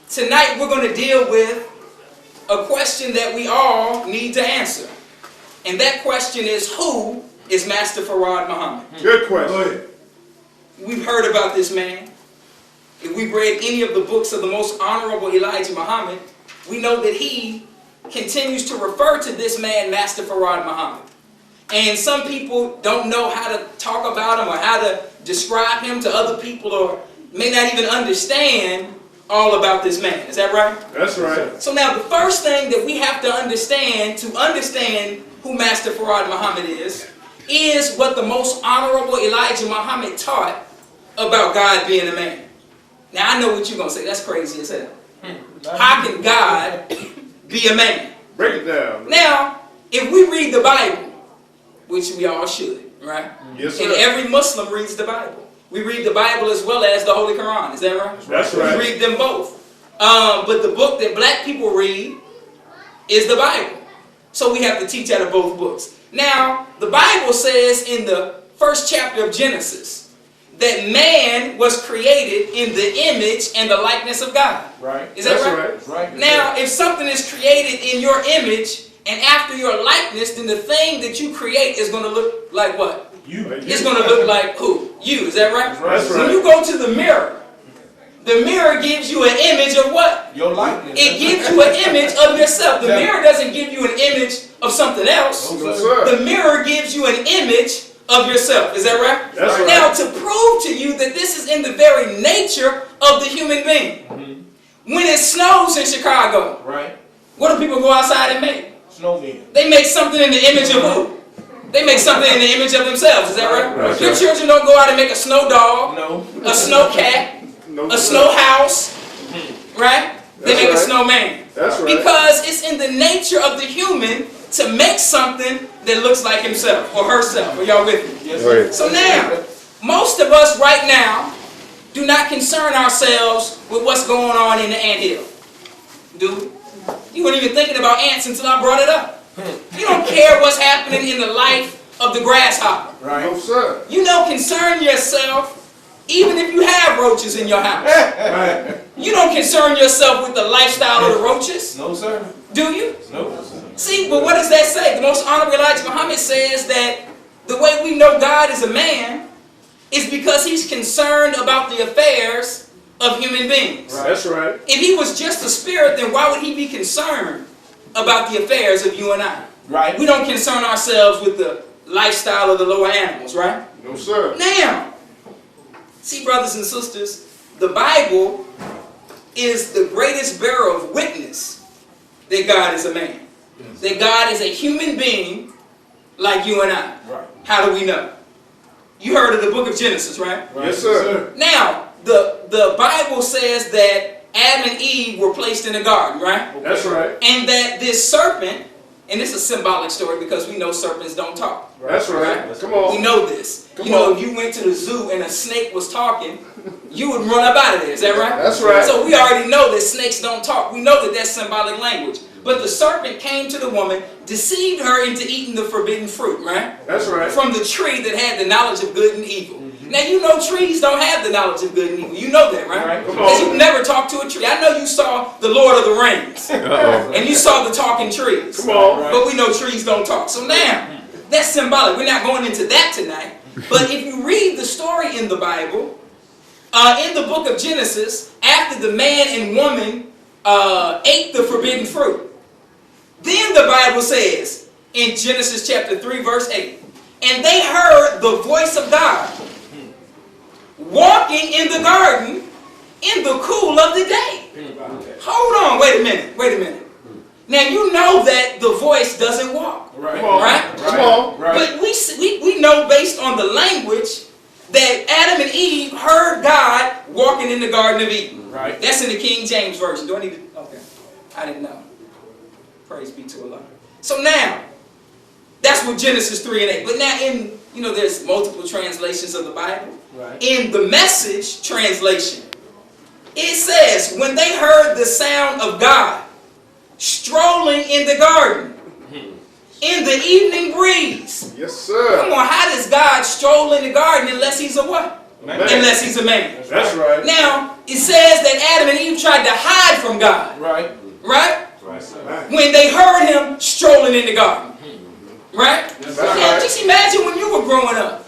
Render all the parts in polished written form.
tonight we're going to deal with a question that we all need to answer. And that question is, who is Master Farad Muhammad? Good question. We've heard about this man. If we've read any of the books of the most honorable Elijah Muhammad, we know that he continues to refer to this man, Master Farad Muhammad. And some people don't know how to talk about him or how to describe him to other people, or may not even understand all about this man. Is that right? That's right. So now the first thing that we have to understand who Master Farad Muhammad is what the most honorable Elijah Muhammad taught about God being a man. Now I know what you're going to say. That's crazy as hell. How can God be a man? Break it down. Now, if we read the Bible, which we all should, right? Yes, sir. And every Muslim reads the Bible. We read the Bible as well as the Holy Quran. Is that right? That's right. We read them both. But the book that black people read is the Bible. So we have to teach out of both books. Now, the Bible says in the first chapter of Genesis that man was created in the image and the likeness of God. Right. Is that That's right? That's right. Now, if something is created in your image and after your likeness, then the thing that you create is going to look like what? You. It's going to look like who? You. Is that right? That's right. When you go to the mirror gives you an image of what? Your likeness. It gives you an image of yourself. The mirror doesn't give you an image of something else. No, sir. The mirror gives you an image of yourself. Is that right? That's right. Now, to prove to you that this is in the very nature of the human being, when it snows in Chicago, Right. what do people go outside and make? Snowman. They make something in the image of who? They make something in the image of themselves. Is that right? Right. Your children don't go out and make a snow dog, No. a snow cat, No, a sir. snow house, right? They That's make a right. snowman. That's right. Because it's in the nature of the human to make something that looks like himself or herself. Are y'all with me? Yes, Right. So now, most of us right now do not concern ourselves with what's going on in the anthill. Do we? You weren't even thinking about ants until I brought it up. You don't care what's happening in the life of the grasshopper. Right. No, sir. You know, concern yourself even if you have roaches in your house. Right. You don't concern yourself with the lifestyle of the roaches, No, sir. do you? No. See, but what does that say? The most honorable Elijah Muhammad says that the way we know God is a man is because he's concerned about the affairs of human beings. Right. That's right. If he was just a spirit, then why would he be concerned about the affairs of you and I? Right. We don't concern ourselves with the lifestyle of the lower animals, right? No, sir. Now, see, brothers and sisters, the Bible is the greatest bearer of witness that God is a man. That God is a human being like you and I. Right. How do we know? You heard of the book of Genesis, right? Yes, sir. Now, the Bible says that Adam and Eve were placed in a garden, right? That's right. And that this serpent, and this is a symbolic story because we know serpents don't talk. That's right. Come on. We know this. Come You know, on. if you went to the zoo and a snake was talking, you would run up out of there. Is that right? That's right. So we already know that snakes don't talk. We know that that's symbolic language. But the serpent came to the woman, deceived her into eating the forbidden fruit, right? That's right. From the tree that had the knowledge of good and evil. Now you know trees don't have the knowledge of good and evil. You know that, right? Right. Come Because on. you've never talked to a tree. I know you saw the Lord of the Rings. Uh-oh. And you saw the talking trees. Come on. Right. But we know trees don't talk. So now, that's symbolic. We're not going into that tonight. But if you read the story in the Bible, in the book of Genesis, after the man and woman ate the forbidden fruit, then the Bible says, in Genesis chapter 3, verse 8, and they heard the voice of God walking in the garden in the cool of the day. Hold on, wait a minute. Now you know that the voice doesn't walk. Right. Come on. Right? Come on. Right. But we know based on the language that Adam and Eve heard God walking in the Garden of Eden. Right. That's in the King James Version. Do I need to? Okay. I didn't know. Praise be to Allah. So now, that's what Genesis 3 and 8. But now there's multiple translations of the Bible. Right. In the Message translation, it says, when they heard the sound of God strolling in the garden, in the evening breeze. Yes, sir. Come on, how does God stroll in the garden unless he's a what? Man. Unless he's a man. That's right. Now, it says that Adam and Eve tried to hide from God. Right. Right? Right. When they heard him strolling in the garden. Right? That's Now, right. just imagine when you were growing up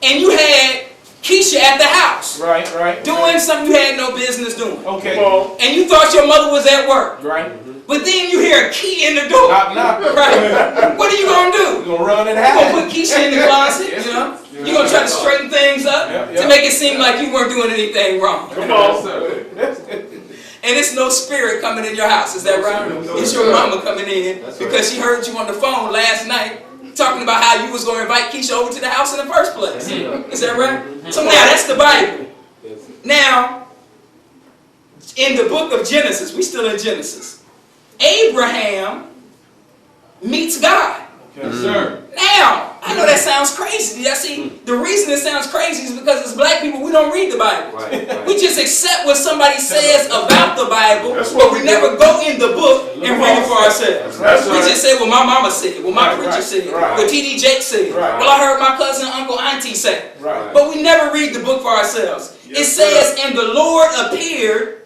and you had Keisha at the house Right. Right. doing something you had no business doing. Okay. Come on. And you thought your mother was at work. Right. But then you hear a key in the door. Knock, knock. Right? What are you going to do? We're gonna run and You're going to hide. put Keisha in the closet, you know? You're going to try to straighten things up Yeah. to make it seem like you weren't doing anything wrong. Come Yes, on. sir. And it's no spirit coming in your house, is that right? It's your mama coming in because she heard you on the phone last night talking about how you was going to invite Keisha over to the house in the first place. Is that right? So now that's the Bible. Now, in the book of Genesis, we still in Genesis, Abraham meets God. Yes, sir. Now, I know that sounds crazy. I see the reason it sounds crazy is because as black people, we don't read the Bible. We just accept what somebody says about the Bible, That's but what we we never go in the book and read it for ourselves. That's We right. just say, well, my mama said, well, my Right, preacher right, said, right. well, T.D. Jakes said, Right. well, I heard my cousin, uncle, auntie say. Right. But we never read the book for ourselves. It Yes, says, and the Lord appeared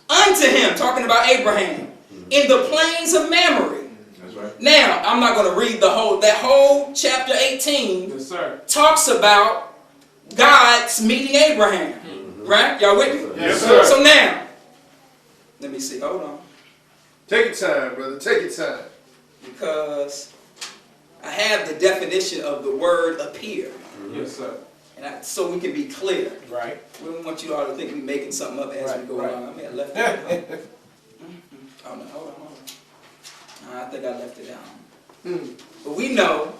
unto him, talking about Abraham, in the plains of Mamre. That's right. Now, I'm not going to read that whole chapter 18 Yes, sir. talks about God's meeting Abraham. Right? Y'all with me? Yes, sir. So now, let me see. Hold on. Take your time, brother. Take your time. Because I have the definition of the word appear. Yes, sir. And so we can be clear. Right. We don't want you all to think we're making something up as we Right, go right. along. I may have left it out. Oh, no. Hold on. I think I left it out. But we know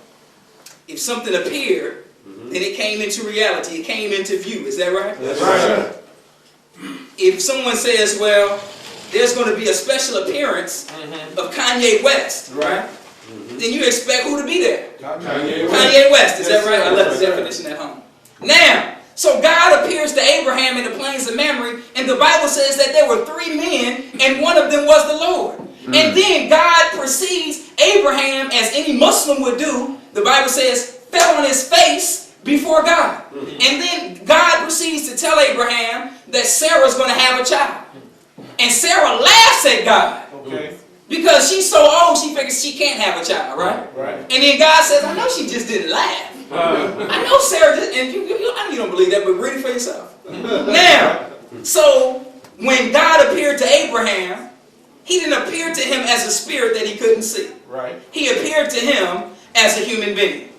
if something appeared, then it came into reality. It came into view. Is that right? That's right. If someone says, well, there's going to be a special appearance of Kanye West, right? Then you expect who to be there? Kanye West. Is that right? I left the definition at home. Now, so God appears to Abraham in the plains of Mamre, and the Bible says that there were 3 men, and one of them was the Lord. And then God precedes Abraham, as any Muslim would do, the Bible says, fell on his face before God. And then God proceeds to tell Abraham that Sarah's going to have a child. And Sarah laughs at God. Okay. Because she's so old, she figures she can't have a child, right? Right. And then God says, I know she just didn't laugh. I know Sarah just, and I know you don't believe that, but read it for yourself. Now, so when God appeared to Abraham, he didn't appear to him as a spirit that he couldn't see. Right. He appeared to him as a human being.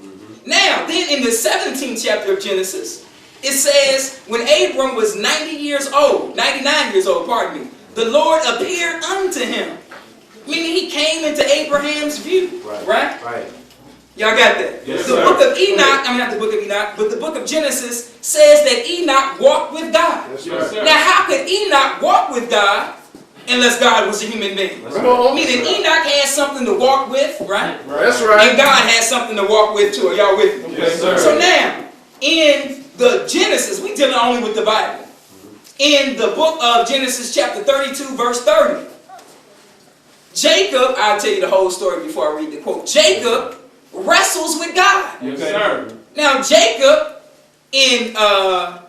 Now, then in the 17th chapter of Genesis, it says, when Abram was 99 years old, pardon me, the Lord appeared unto him. Meaning he came into Abraham's view. Right? Right. Y'all got that? Yes, the sir. book of Enoch, not the book of Enoch, but the book of Genesis says that Enoch walked with God. That's Yes, sir. Now, how could Enoch walk with God unless God was a human being? Come on. Meaning Enoch had something to walk with, right? That's And right. God has something to walk with too. Are y'all with me? Yes, sir. So now, in the Genesis, we dealing only with the Bible. In the book of Genesis chapter 32, verse 30, Jacob, I'll tell you the whole story before I read the quote. Jacob wrestles with God. Yes, sir. Now, Jacob in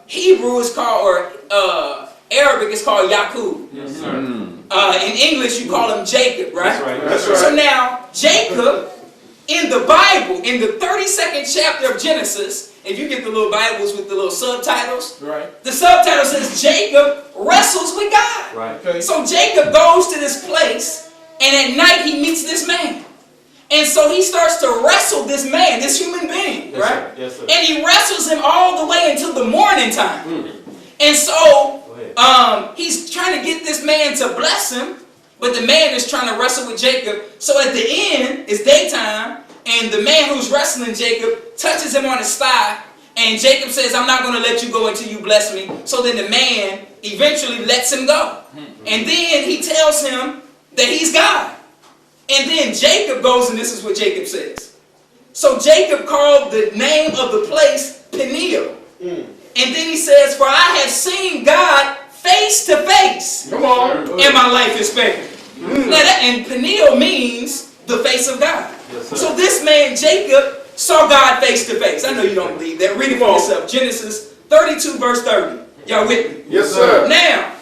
Hebrew is called, or Arabic is called Yaqub. Yes, sir. In English, you call him Jacob, right? That's right. That's So right. now, Jacob, in the Bible, in the 32nd chapter of Genesis, if you get the little Bibles with the little subtitles, Right. the subtitle says Jacob wrestles with God. Right. Okay. So Jacob goes to this place, and at night he meets this man. And so he starts to wrestle this man, this human being, Yes, right? sir. Yes, sir. And he wrestles him all the way until the morning time. And so Go ahead. he's trying to get this man to bless him, but the man is trying to wrestle with Jacob. So at the end, it's daytime, and the man who's wrestling Jacob touches him on his thigh, and Jacob says, I'm not going to let you go until you bless me. So then the man eventually lets him go. And then he tells him that he's God. And then Jacob goes, and this is what Jacob says. So Jacob called the name of the place Peniel. And then he says, for I have seen God face to face, Come on. and my life is spared. Now that, and Peniel means the face of God. Yes, sir. So this man, Jacob, saw God face to face. I know you don't believe that. Read it for yourself. Genesis 32, verse 30. Y'all with me? Yes, sir. Now,